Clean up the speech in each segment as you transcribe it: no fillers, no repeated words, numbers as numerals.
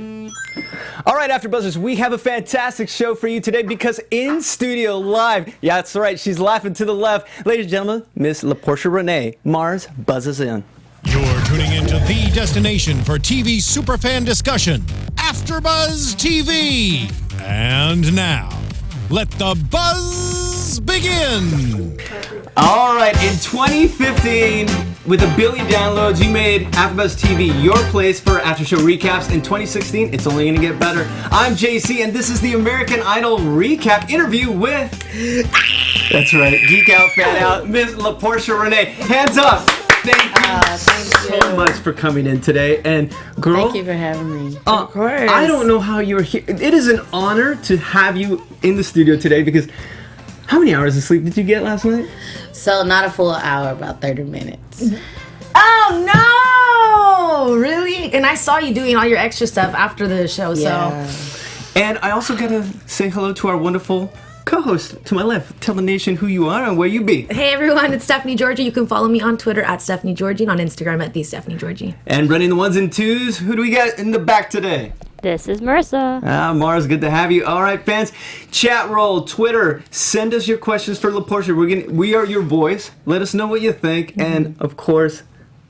All right, AfterBuzzers, we have a fantastic show for you today because in studio live, yeah, that's right, she's laughing to the left. Ladies and gentlemen, Miss La'Porsha Renae, Mars buzzes in. You're tuning into the destination for TV superfan discussion, AfterBuzz TV. And now, let the buzz begin. All right, in 2015, with 1 billion downloads, you made AfterBuzz TV your place for after-show recaps. In 2016, it's only going to get better. I'm JC, and this is the American Idol recap interview with... That's right, Geek Out, Fan Out, Miss La'Porsha Renae. Hands up! Thank you so much for coming in today. And girl, thank you for having me. Of course. I don't know how you're here. It is an honor to have you in the studio today because how many hours of sleep did you get last night? So not a full hour, about 30 minutes. Oh no! Really? And I saw you doing all your extra stuff after the show, Yeah. so. And I also gotta say hello to our wonderful co-host to my left. Tell the nation who you are and where you be. Hey everyone, it's Stephanie Giorgi. You can follow me on Twitter at Stephanie Giorgi and on Instagram at @TheStephanieGiorgi. And running the ones and twos, who do we got in the back today? This is Marissa. Mars, good to have you. All right, fans, chat roll, Twitter, send us your questions for La'Porsha. We are your voice. Let us know what you think, and of course,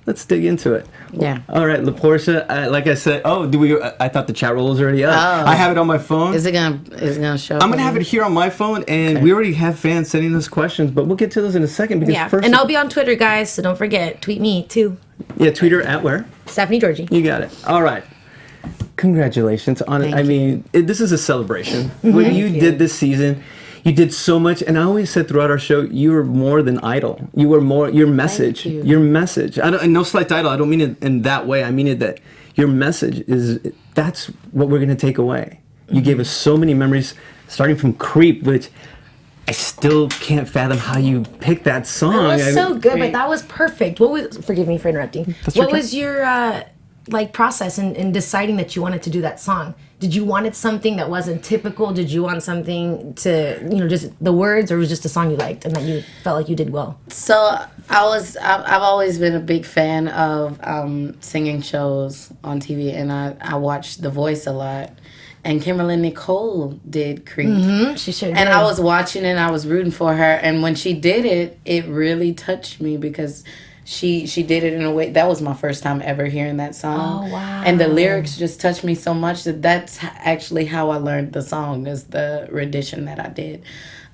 let's dig into it. Yeah. All right, La'Porsha. Like I said, I thought the chat roll was already up. Oh. I have it on my phone. Is it gonna show? I'm gonna have it here on my phone, and we already have fans sending us questions, but we'll get to those in a second because first. And I'll be on Twitter, guys, so don't forget, tweet me too. Yeah, Twitter at where? Stephanie Giorgi. You got it. All right. Congratulations on it. I mean, this is a celebration. What you did this season, you did so much, and I always said throughout our show, you were more than idol. You were more your message. Thank you. Your message. And no slight to idol. I don't mean it in that way. I mean it that your message that's what we're gonna take away. You gave us so many memories, starting from Creep, which I still can't fathom how you picked that song. That was so good, but that was perfect. Forgive me for interrupting. What was your process in deciding that you wanted to do that song? Did you wanted something that wasn't typical? Did you want something to, just the words, or was it just a song you liked and that you felt like you did well? So I've always been a big fan of singing shows on TV, and I watched The Voice a lot. And Kimberly Nicole did Creep. Mm-hmm. She sure did. And I was watching it, and I was rooting for her. And when she did it, it really touched me because she did it in a way that was my first time ever hearing that song. Oh, wow. And the lyrics just touched me so much that's actually how I learned the song, is the rendition that I did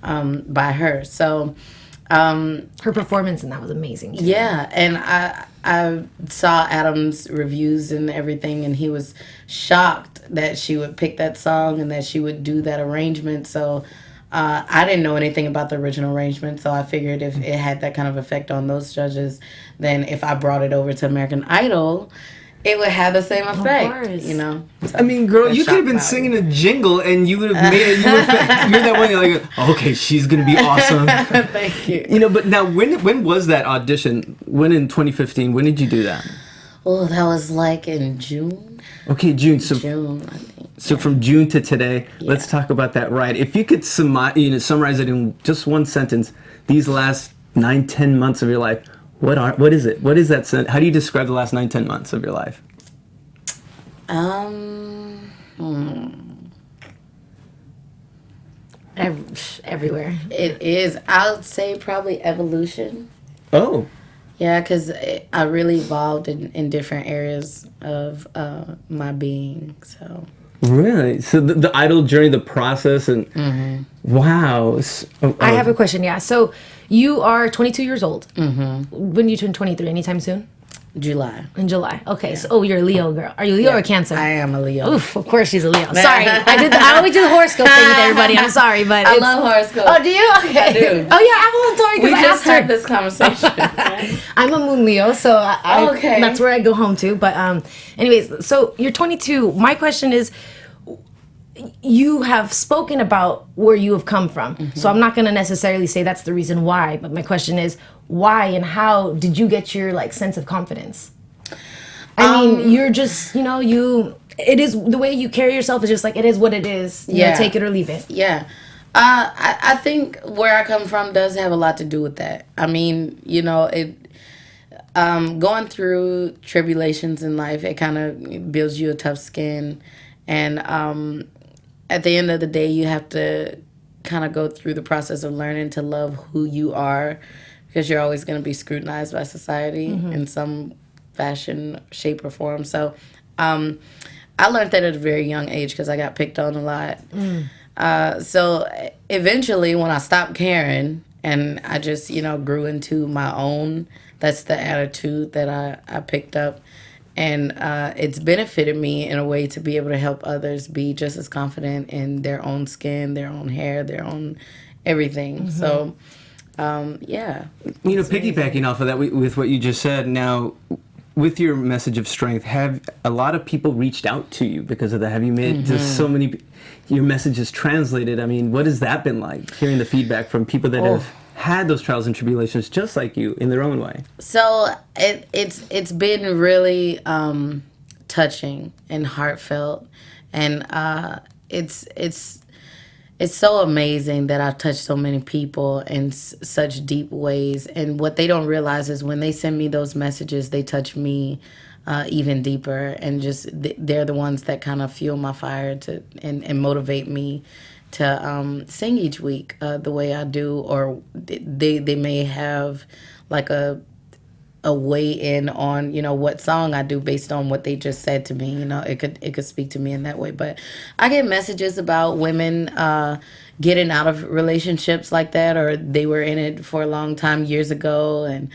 by her. So her performance in that was amazing too. Yeah, and I saw Adam's reviews and everything, and he was shocked that she would pick that song and that she would do that arrangement. So I didn't know anything about the original arrangement, so I figured if it had that kind of effect on those judges, then if I brought it over to American Idol, it would have the same effect, So I mean, girl, you could have been singing a jingle and you would have made it. You're that one. You're like, okay, she's gonna be awesome. Thank you. But now, when was that audition? When in 2015? When did you do that? Oh, that was like in June. Okay, June. So June, I think. So from June to today, let's talk about that ride. If you could summarize it in just one sentence, these last 9-10 months of your life. What is it? What is that? How do you describe the last 9-10 months of your life? Everywhere. It is. I would say probably evolution. Oh. Yeah, because I really evolved in different areas of my being. So. Really? So the idol journey, the process, and wow. I have a question. Yeah. So you are 22 years old. Mm-hmm. When do you turn 23? Anytime soon? July. In July. Okay. Yeah. So you're a Leo girl. Are you Leo or Cancer? I am a Leo. Oof. Of course she's a Leo. Sorry. I always do the horoscope thing with everybody. I'm sorry, but I love horoscopes. Oh, do you? Okay. I do. Oh yeah, I'm sorry We because I just asked her. had this conversation. I'm a Moon Leo, so okay. That's where I go home to. But anyways, so you're 22. My question is, you have spoken about where you have come from. Mm-hmm. So I'm not going to necessarily say that's the reason why, but my question is, why and how did you get your sense of confidence? I mean, you're just, it is the way you carry yourself is just it is what it is. You know, take it or leave it. Yeah. I think where I come from does have a lot to do with that. I mean, going through tribulations in life, it kind of builds you a tough skin. And at the end of the day, you have to kind of go through the process of learning to love who you are, because you're always going to be scrutinized by society in some fashion, shape, or form. So I learned that at a very young age because I got picked on a lot. So eventually, when I stopped caring and I just, grew into my own, that's the attitude that I picked up. And it's benefited me in a way to be able to help others be just as confident in their own skin, their own hair, their own everything. So, yeah. Piggybacking off of that with what you just said, now, with your message of strength, have a lot of people reached out to you because of that? Have you made just so many, your message is translated? I mean, what has that been like, hearing the feedback from people that have had those trials and tribulations just like you in their own way? So it's been really touching and heartfelt, and it's so amazing that I've touched so many people in such deep ways. And what they don't realize is when they send me those messages, they touch me even deeper, and just they're the ones that kind of fuel my fire and motivate me to sing each week the way I do, or they may have like a weigh in on what song I do based on what they just said to me. It could speak to me in that way. But I get messages about women getting out of relationships like that, or they were in it for a long time years ago, and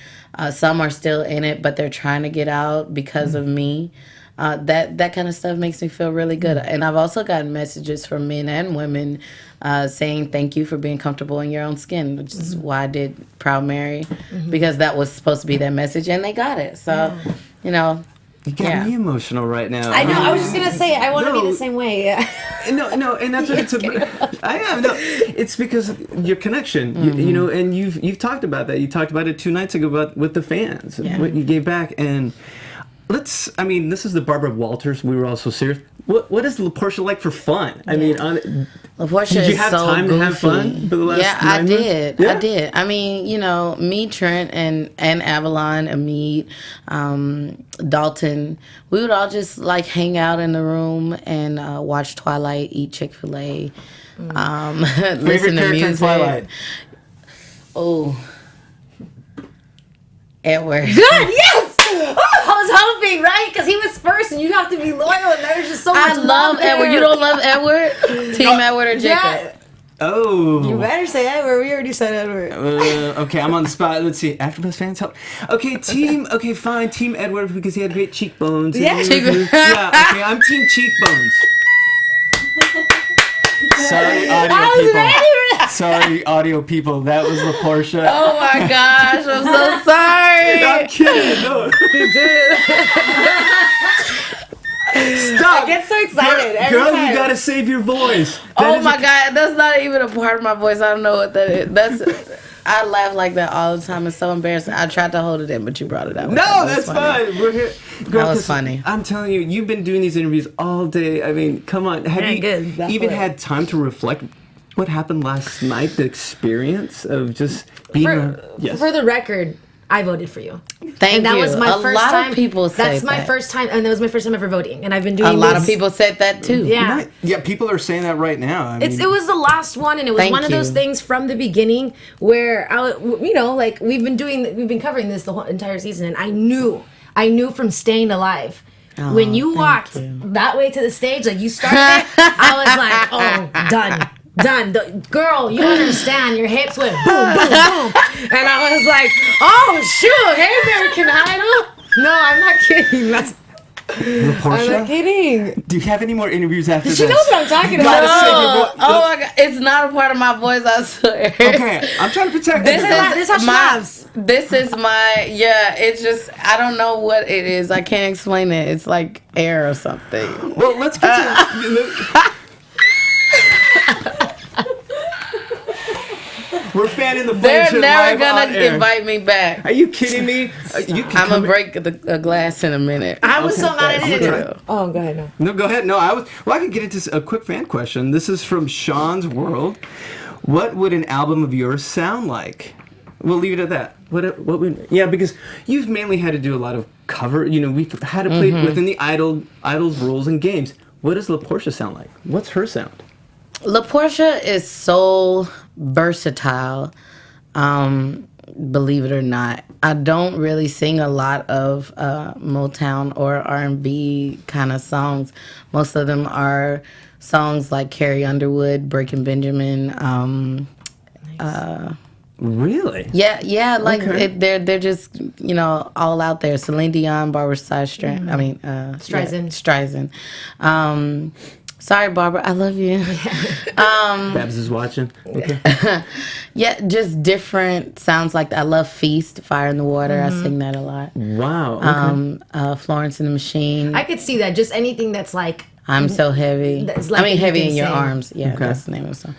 some are still in it, but they're trying to get out because of me. That kind of stuff makes me feel really good. And I've also gotten messages from men and women saying thank you for being comfortable in your own skin, which is why I did Proud Mary, because that was supposed to be their message, and they got it. So, You got me emotional right now. I know. I was just gonna say I want to be the same way. Yeah. No, and that's what it's about. I am. No, it's because your connection. And you've talked about that. You talked about it 2 nights ago with the fans and what you gave back. And this is the Barbara Walters. We were all so serious. What is La'Porsha like for fun? I mean, La'Porsha did you is have so time goofy. to have fun for the last 9 months? I did. I mean, me, Trent, and Avalon, Amit, Dalton, we would all just like hang out in the room and watch Twilight, eat Chick-fil-A, listen to music. Twilight? Oh, Edward. Good. Yes. Oh, I was hoping, right? Because he was first, and you have to be loyal, and there's just so much I love there. Edward. You don't love Edward? Team Edward or Jacob? Yeah. Oh. You better say Edward. We already said Edward. Okay, I'm on the spot. Let's see. AfterBuzz fans help. Okay, fine. Team Edward because he had great cheekbones. Yeah. Okay, I'm Team Cheekbones. Sorry, audio people. Sorry, audio people. That was La'Porsha. Oh my gosh, I'm so sorry. I'm kidding. No. He did. Stop. I get so excited every Girl, time. you gotta save your voice. Oh my God, that's not even a part of my voice. I don't know what that is. I laugh like that all the time. It's so embarrassing. I tried to hold it in, but you brought it out. No, that's fine. We're here. Girl, that was funny. I'm telling you, you've been doing these interviews all day. I mean, come on. Have you even had time to reflect what happened last night? The experience of just being For the record, I voted for you. Thank and that you. was my first time. A lot of people say that's my that. first time, and that was my first time ever voting. And I've been doing a lot of people said that too. Yeah. Yeah, people are saying that right now. I mean, It was the last one, and it was one of those things from the beginning where we've been covering this the whole entire season, and I knew from Staying Alive. When you walked that way to the stage, like you started it, I was like, oh, done. Girl, you understand. Your hips went boom, boom, boom. And I was like, oh, shoot. Hey, American Idol. No, I'm not kidding. That's... La'Porsha? I'm not kidding. Do you have any more interviews after this? She knows what I'm talking You gotta save your No. voice. Oh my God, it's not a part of my voice. I swear. Okay, I'm trying to protect This you. is how she laughs. This is my it's just I don't know what it is. I can't explain it. It's like air or something. Well, let's get to... We're fanning the flames They're here never live on gonna air. invite me back. Are you kidding me? You can I'm gonna break a glass in a minute. I was so mad I'm at gonna it. Oh, go ahead. No. No, go ahead. No, I can get into a quick fan question. This is from Sean's World. What would an album of yours sound like? We'll leave it at that. What would? Yeah, because you've mainly had to do a lot of cover. We've had to play within the Idol's rules and games. what does La'Porsha sound like? What's her sound? La'Porsha is so versatile. Believe it or not, I don't really sing a lot of Motown or R&B kind of songs. Most of them are songs like Carrie Underwood, Breaking Benjamin. Really? Yeah, like Okay. they're just all out there. Celine Dion, Barbara Streisand. Streisand. Streisand. Sorry, Barbara, I love you. Babs is watching. Okay. Yeah, just different sounds like that. I love Feast, Fire in the Water. I sing that a lot. Wow. Okay. Florence and the Machine. I could see that. Just anything that's like I'm So Heavy. That's like you Heavy can in Your sing. Arms. Yeah, Okay. that's the name of the song.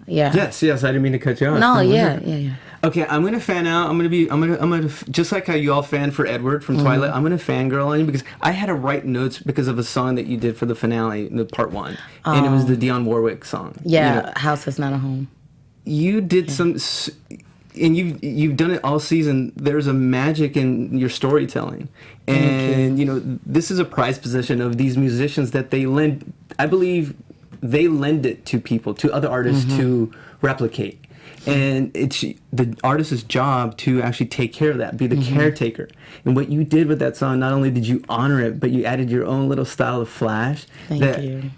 Yeah. Yes. I didn't mean to cut you off. No, Come on. yeah. Okay, I'm gonna fan out. I'm gonna just like how you all fan for Edward from Twilight. I'm gonna fangirl on you because I had to write notes because of a song that you did for the finale, the part 1, and it was the Dionne Warwick song. Yeah, You know, House is Not a Home. you did some, and you've done it all season. There's a magic in your storytelling, and this is a prized possession of these musicians that they lend. I believe they lend it to people, to other artists to replicate. And it's the artist's job to actually take care of that, be the caretaker. And what you did with that song, not only did you honor it, but you added your own little style of flash. Thank you.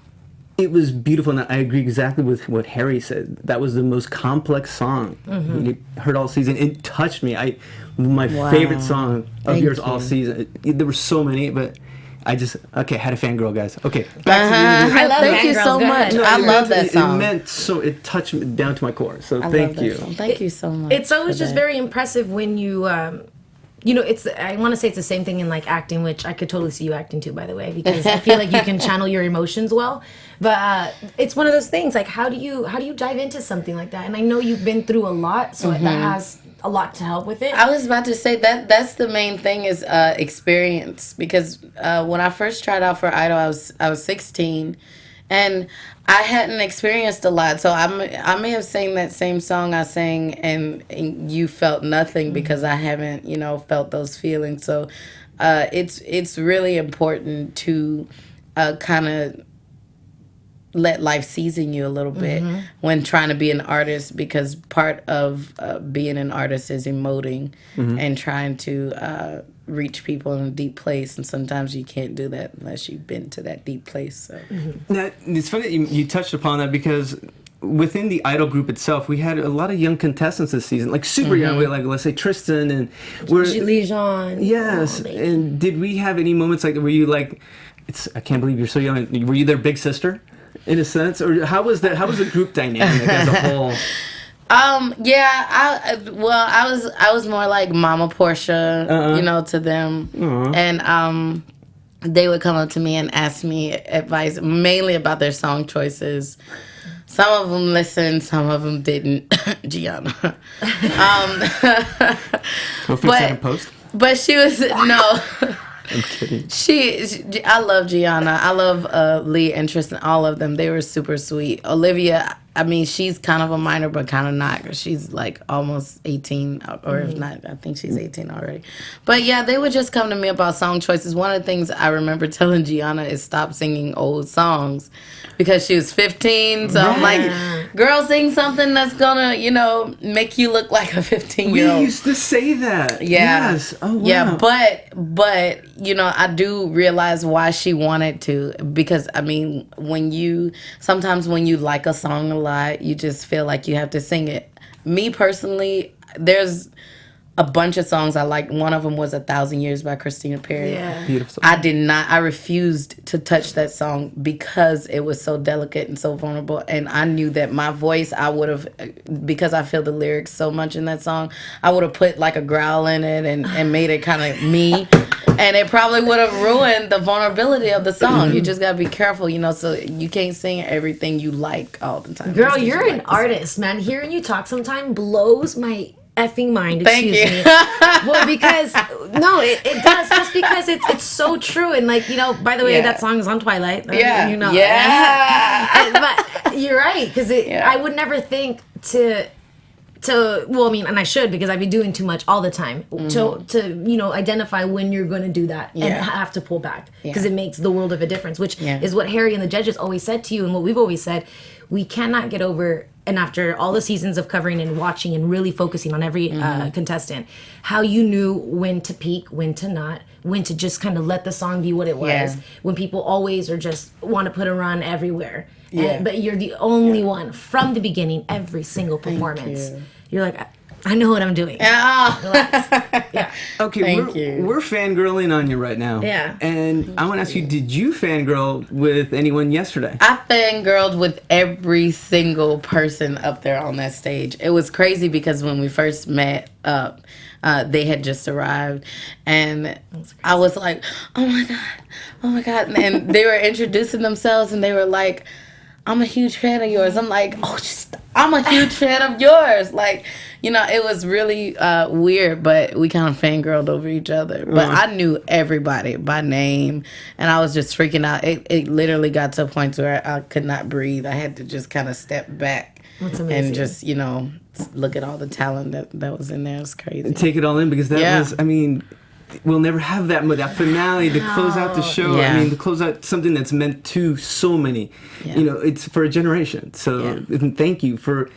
It was beautiful, and I agree exactly with what Harry said. That was the most complex song you heard all season. It touched me. My favorite song of Thank yours you. all season. There were so many, but I had to fangirl, guys. Okay, back to you. I love Thank you Fangirls. so Go much. ahead. I love that song. It meant so. It touched me down to my core. So I thank love that you. song. Thank you so much. It's always for just that. very impressive when you, it's, I want to say it's the same thing in like acting, which I could totally see you acting too, by the way, because I feel like you can channel your emotions well. But it's one of those things, like how do you dive into something like that? And I know you've been through a lot, so that has a lot to help with it. I was about to say that's the main thing is experience, because when I first tried out for Idol, I was 16, and I hadn't experienced a lot. So I may have sang that same song I sang, and you felt nothing because I haven't felt those feelings. So it's really important to kind of let life season you a little bit when trying to be an artist, because part of being an artist is emoting and trying to reach people in a deep place, and sometimes you can't do that unless you've been to that deep place. So Now, it's funny that you touched upon that, because within the Idol group itself, we had a lot of young contestants this season, like super young. We had, like, let's say Tristan, and Lee Jean. Yes, and did we have any moments like were you like, I can't believe you're so young? Were you their big sister? In a sense, or how was the group dynamic as a whole? I was more like Mama Portia, to them, and they would come up to me and ask me advice, mainly about their song choices. Some of them listened, some of them didn't. Gianna, Go fix that in post. but she was no. I'm kidding. I love Gianna. I love Lee and Tristan. All of them. They were super sweet. Olivia, I mean, she's kind of a minor, but kind of not, because she's like almost 18, or if not, I think she's 18 already. But yeah, they would just come to me about song choices. One of the things I remember telling Gianna is stop singing old songs, because she was 15. So I'm like, girl, sing something that's gonna, make you look like a 15-year-old. We used to say that. Yeah. Yes. Oh, wow. Yeah, but I do realize why she wanted to, because I mean, sometimes when you like a song a lot, you just feel like you have to sing it. Me personally, there's a bunch of songs I like. One of them was 1,000 Years by Christina Perri. Yeah. Beautiful. I refused to touch that song because it was so delicate and so vulnerable. And I knew that my voice, I would have, because I feel the lyrics so much in that song, I would have put like a growl in it and made it kind of me. And it probably would have ruined the vulnerability of the song. You just got to be careful, so you can't sing everything you like all the time. Girl, Just 'cause you're you an like the song. artist, man. Hearing you talk sometimes blows my effing mind. Thank Excuse you. me. Well, because no, it does, just because it's so true. And like, by the way, Yeah. that song is on Twilight. Yeah. Yeah. But you're right, because I would never think to and I should, because I'd be doing too much all the time to identify when you're going to do that and have to pull back, because it makes the world of a difference, which is what Harry and the judges always said to you, and what we've always said. We cannot get over, and after all the seasons of covering and watching and really focusing on every contestant, how you knew when to peak, when to not, when to just kind of let the song be what it was, when people always are just want to put a run everywhere. But you're the only one from the beginning, every single performance. You're like, I know what I'm doing. Yeah. Okay, we're fangirling on you right now. Yeah. And I want to ask you, did you fangirl with anyone yesterday? I fangirled with every single person up there on that stage. It was crazy because when we first met up, they had just arrived, and I was like, oh my God. And they were introducing themselves, and they were like, I'm a huge fan of yours. I'm like, I'm a huge fan of yours. Like, it was really weird, but we kind of fangirled over each other. But I knew everybody by name, and I was just freaking out. It literally got to a point where I could not breathe. I had to just kind of step back and just, look at all the talent that was in there. It was crazy. And take it all in, because that was, we'll never have that finale to close out the show. To close out something that's meant to so many. It's for a generation. So thank you for...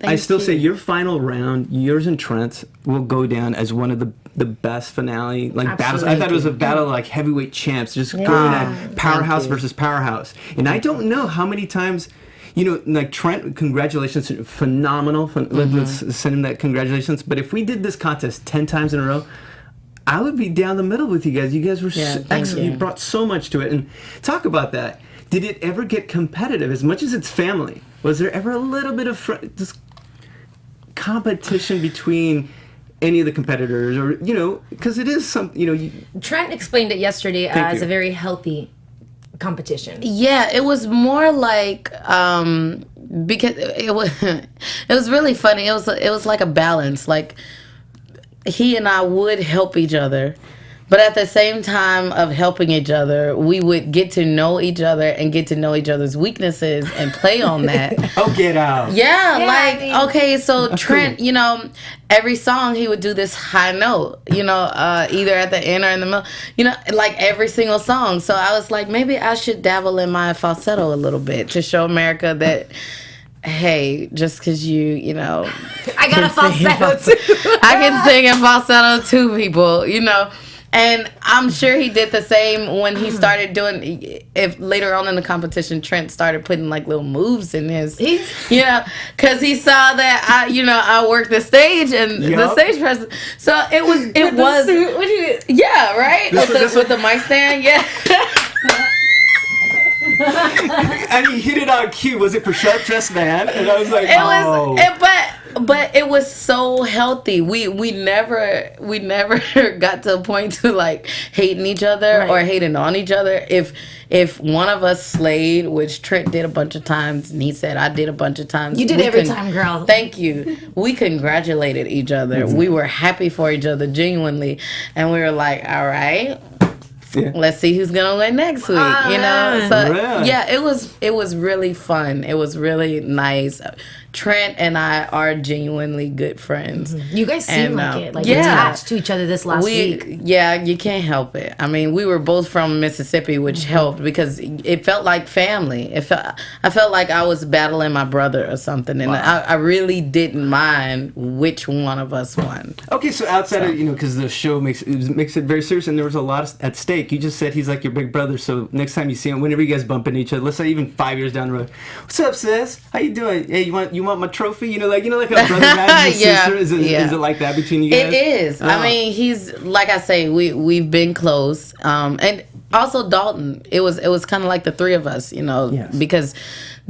I still say your final round, yours and Trent's, will go down as one of the best finale battles. I thought it was a battle like heavyweight champs, just going at powerhouse versus powerhouse. And I don't know how many times, Trent, congratulations, phenomenal. Let's send him that congratulations. But if we did this contest 10 times in a row, I would be down the middle with you guys. You guys were excellent. You brought so much to it. And talk about that. Did it ever get competitive? As much as it's family, was there ever a little bit of just competition between any of the competitors, or because it is Trent explained it yesterday as a very healthy competition. Yeah, it was more like because it was really funny. It was like a balance. Like, he and I would help each other, but at the same time of helping each other, we would get to know each other and get to know each other's weaknesses and play on that. Oh, get out. Yeah, okay, so Trent, cool. Every song he would do this high note, either at the end or in the middle, like every single song. So I was like, maybe I should dabble in my falsetto a little bit to show America that, hey, just because I got a falsetto too. I can sing in falsetto too, people, And I'm sure he did the same when he started doing, if later on in the competition, Trent started putting like little moves in his, because he saw that I worked the stage and the stage presence. So it was, yeah, right? With the mic stand, yeah. And he hit it on cue. Was it for Sharp Dressed Man? And I was like, but it was so healthy. We never got to a point to like hating each other or hating on each other. If one of us slayed, which Trent did a bunch of times, and he said I did a bunch of times. You did every time, girl. Thank you. We congratulated each other. We were happy for each other genuinely, and we were like, all right. Yeah. Let's see who's gonna win next week. So it was really fun. It was really nice. Trent and I are genuinely good friends. You guys seem attached to each other this last week. Yeah, you can't help it. I mean, we were both from Mississippi, which helped because it felt like family. I felt like I was battling my brother or something, and I really didn't mind which one of us won. Okay, so outside of because the show makes it very serious, and there was a lot at stake. You just said he's like your big brother, so next time you see him, whenever you guys bump into each other, let's say even 5 years down the road, what's up, sis? How you doing? Hey, you want my trophy? Like a brother matches his sister. Is it like that between you guys? It is. Oh. I mean, he's like I say, we've been close. And also Dalton. It was kind of like the three of us, because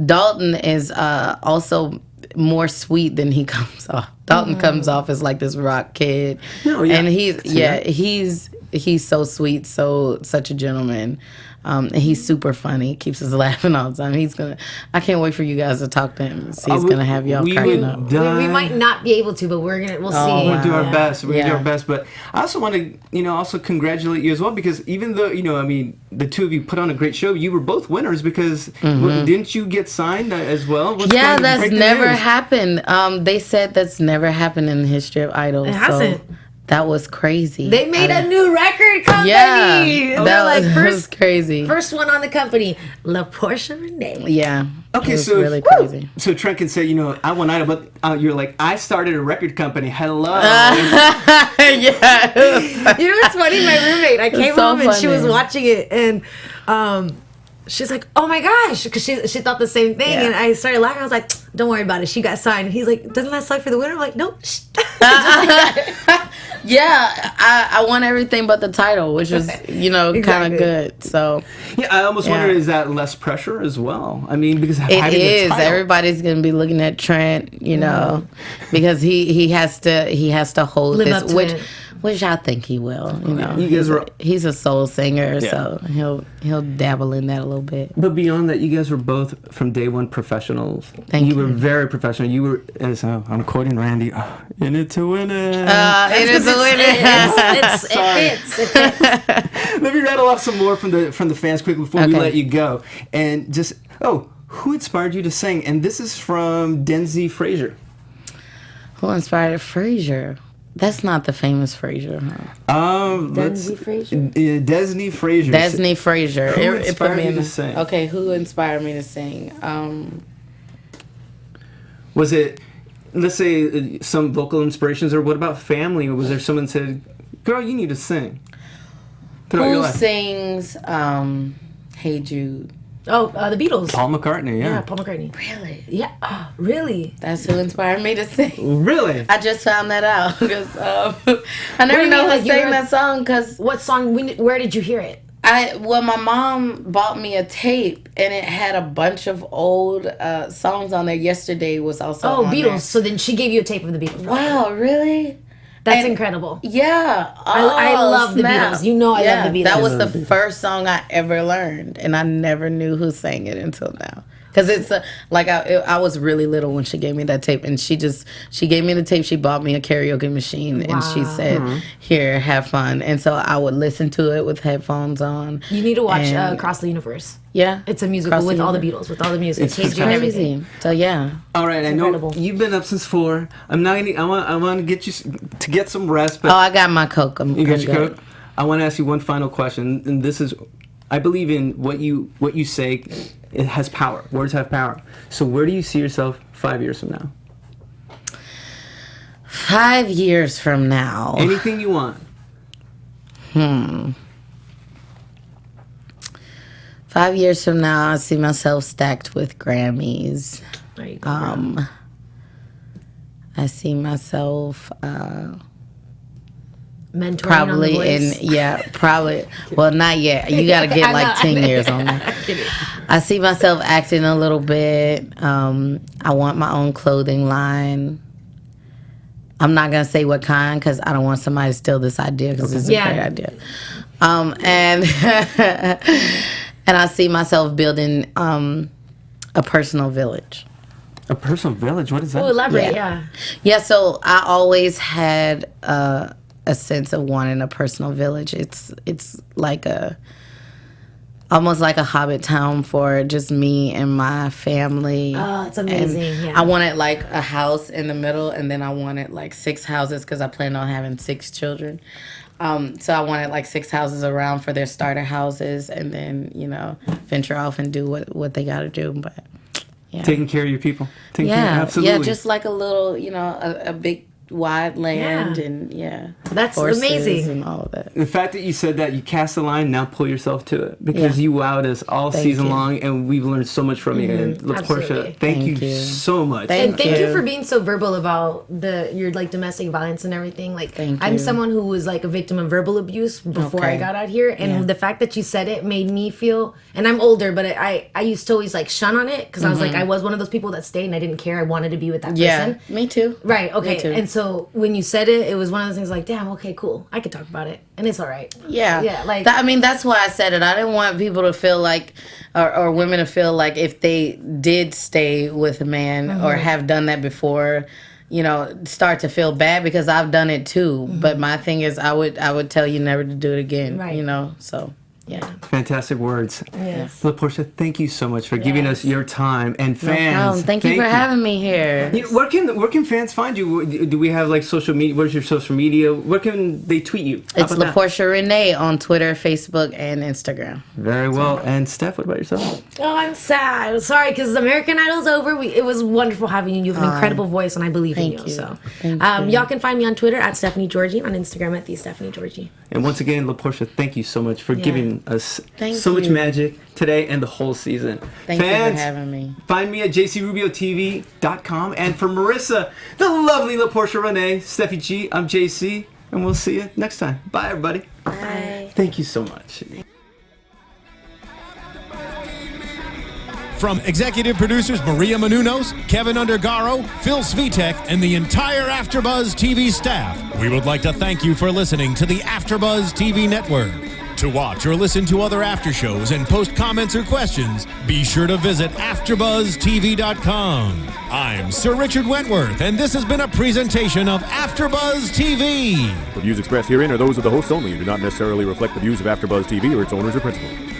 Dalton is also more sweet than he comes off. Dalton comes off as like this rock kid. And he's he's so sweet, such a gentleman. And he's super funny. Keeps us laughing all the time. I can't wait for you guys to talk to him. He's gonna have y'all cracking up. We might not be able to, but we'll see. We'll do our best. We'll do our best. But I also want to, also congratulate you as well, because even though, the two of you put on a great show, you were both winners because didn't you get signed as well? That's never happened. They said that's never happened in the history of Idol. It hasn't. So that was crazy. They made a new record company. Yeah, that was crazy. First one on the company, La'Porsha Renae. Yeah. Okay, so really crazy. So Trent can say, I won Idol, but you're like, I started a record company. Hello. Yeah. What's funny? My roommate, I came home and she was watching it, and she's like, "Oh my gosh," because she thought the same thing, and I started laughing. I was like, "Don't worry about it. She got signed." And he's like, "Doesn't that suck for the winner?" I'm like, "Nope." Yeah, I won everything but the title, which was, kind of good. So yeah, I almost wonder, is that less pressure as well? I mean, because it is. Everybody's gonna be looking at Trent, because he has to hold live this, up to it. Which I think he will. He's a soul singer, so he'll dabble in that a little bit. But beyond that, you guys were both from day one professionals. Thank you. You were very professional. You were, as I'm quoting Randy, in it to win it. It is to win it. It fits. Let me rattle off some more from the fans quickly before we let you go. And just who inspired you to sing? And this is from Denzi Frazier. Who inspired Frazier? That's not the famous Frazier, huh? Desney Frazier? Desney Frazier. Desney Frazier. Who inspired you to sing? Okay, who inspired me to sing? Was it, let's say, some vocal inspirations, or what about family? Or was there someone that said, girl, you need to sing? Who sings Hey Jude? Oh, the Beatles. Paul McCartney, Yeah, Paul McCartney. Really? Yeah. Oh, really? That's who inspired me to sing. Really? I just found that out because I never know who sang that song. Cause what song? Where did you hear it? My mom bought me a tape and it had a bunch of old songs on there. Yesterday was also on Beatles. there. So then she gave you a tape of the Beatles. Wow, really? That's incredible. Yeah. I love the Beatles. I love the Beatles. That was the first song I ever learned, and I never knew who sang it until now. Because it's I was really little when she gave me that tape, and she gave me the tape. She bought me a karaoke machine, and she said, "Here, have fun." And so I would listen to it with headphones on. You need to watch Across the Universe. Yeah, it's a musical with all the Beatles, with all the music. It's crazy. So yeah. All right, I know you've been up since 4. I want to get you to get some rest. But I got my Coke. You got your Coke. I want to ask you one final question, and this is, I believe in what you say. It has power. Words have power. So where do you see yourself 5 years from now? 5 years from now. Anything you want. 5 years from now, I see myself stacked with Grammys. There you go. I see myself mentoring probably on The Voice. probably. Well, not yet. You got to get like 10 years on that. I see myself acting a little bit. I want my own clothing line. I'm not gonna say what kind because I don't want somebody to steal this idea because it's a great idea. And and I see myself building a personal village. A personal village? What is that? Oh, elaborate. Yeah. So I always had a sense of wanting a personal village. It's like almost like a hobbit town for just me and my family. Oh, it's amazing. And I wanted like a house in the middle, and then I wanted like 6 houses because I plan on having 6 children. So I wanted like 6 houses around for their starter houses, and then venture off and do what they got to do. But taking care of your people. Absolutely. Just like a little, a big wide land and that's amazing and all of that. The fact that you said that, you cast the line, now pull yourself to it because you wowed us all season long, and we've learned so much from you. And La'Porsha, thank you so much. Thank you for being so verbal about your like domestic violence and everything. Like I'm someone who was like a victim of verbal abuse before I got out here, and the fact that you said it made me feel. And I'm older, but I used to always like shun on it because I was like I was one of those people that stayed and I didn't care. I wanted to be with that person. Me too. Right. Okay. Me too. And so so when you said it, it was one of those things like, damn, okay, cool. I could talk about it. And it's all right. Yeah. Yeah, like... I mean, that's why I said it. I didn't want people to feel like, or women to feel like if they did stay with a man or have done that before, you know, start to feel bad, because I've done it too. But my thing is, I would tell you never to do it again. Right. You know, so... Yeah. Fantastic words. Yes. La'Porsha, thank you so much for giving us your time. And fans, No problem. Thank you for having me here. You know, where can fans find you? Do we have like social media? Where's your social media? Where can they tweet you? It's La'Porsha Renae on Twitter, Facebook, and Instagram. Very well. And Steph, what about yourself? Oh, I'm sad. Sorry, because American Idol's over. It was wonderful having you. You have an incredible voice, and I believe in you. Thank you. So, Thank you. y'all can find me on Twitter at Stephanie Giorgi, on Instagram at @TheStephanieGiorgi. And once again, La'Porsha, thank you so much for giving us Thank so much you. magic today and the whole season. Thank you Fans, for having me. find me at jcrubiotv.com. And for Marissa, the lovely La'Porsha Renae, Steffi G, I'm JC, and we'll see you next time. Bye, everybody. Bye. Thank you so much. From executive producers Maria Menounos, Kevin Undergaro, Phil Svitek, and the entire AfterBuzz TV staff, we would like to thank you for listening to the AfterBuzz TV network. To watch or listen to other after shows and post comments or questions, be sure to visit AfterBuzzTV.com. I'm Sir Richard Wentworth, and this has been a presentation of AfterBuzz TV. The views expressed herein are those of the hosts only and do not necessarily reflect the views of AfterBuzz TV or its owners or principals.